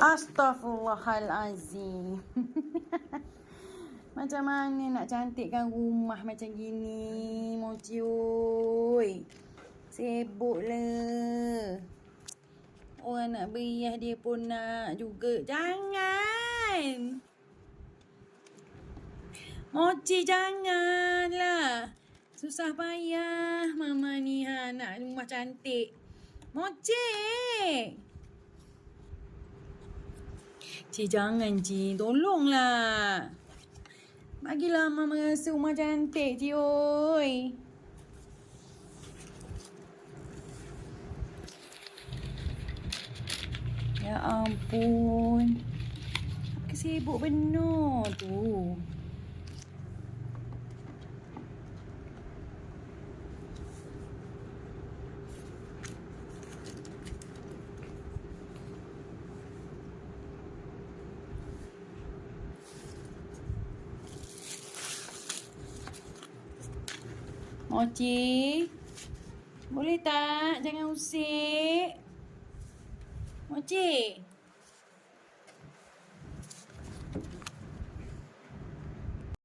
Astaghfirullahalazim. Macam mana nak cantikkan rumah macam gini, Mochi oi. Sibuklah. Orang nak beriah dia pun nak juga. Jangan. Mochi janganlah. Susah payah mama ni nak rumah cantik. Mochi. Cik jangan Cik, tolonglah. Bagilah mama rasa rumah cantik Cik oi. Ya ampun. Kesibuk benar tu. Mochi, boleh tak? Jangan usik. Mochi.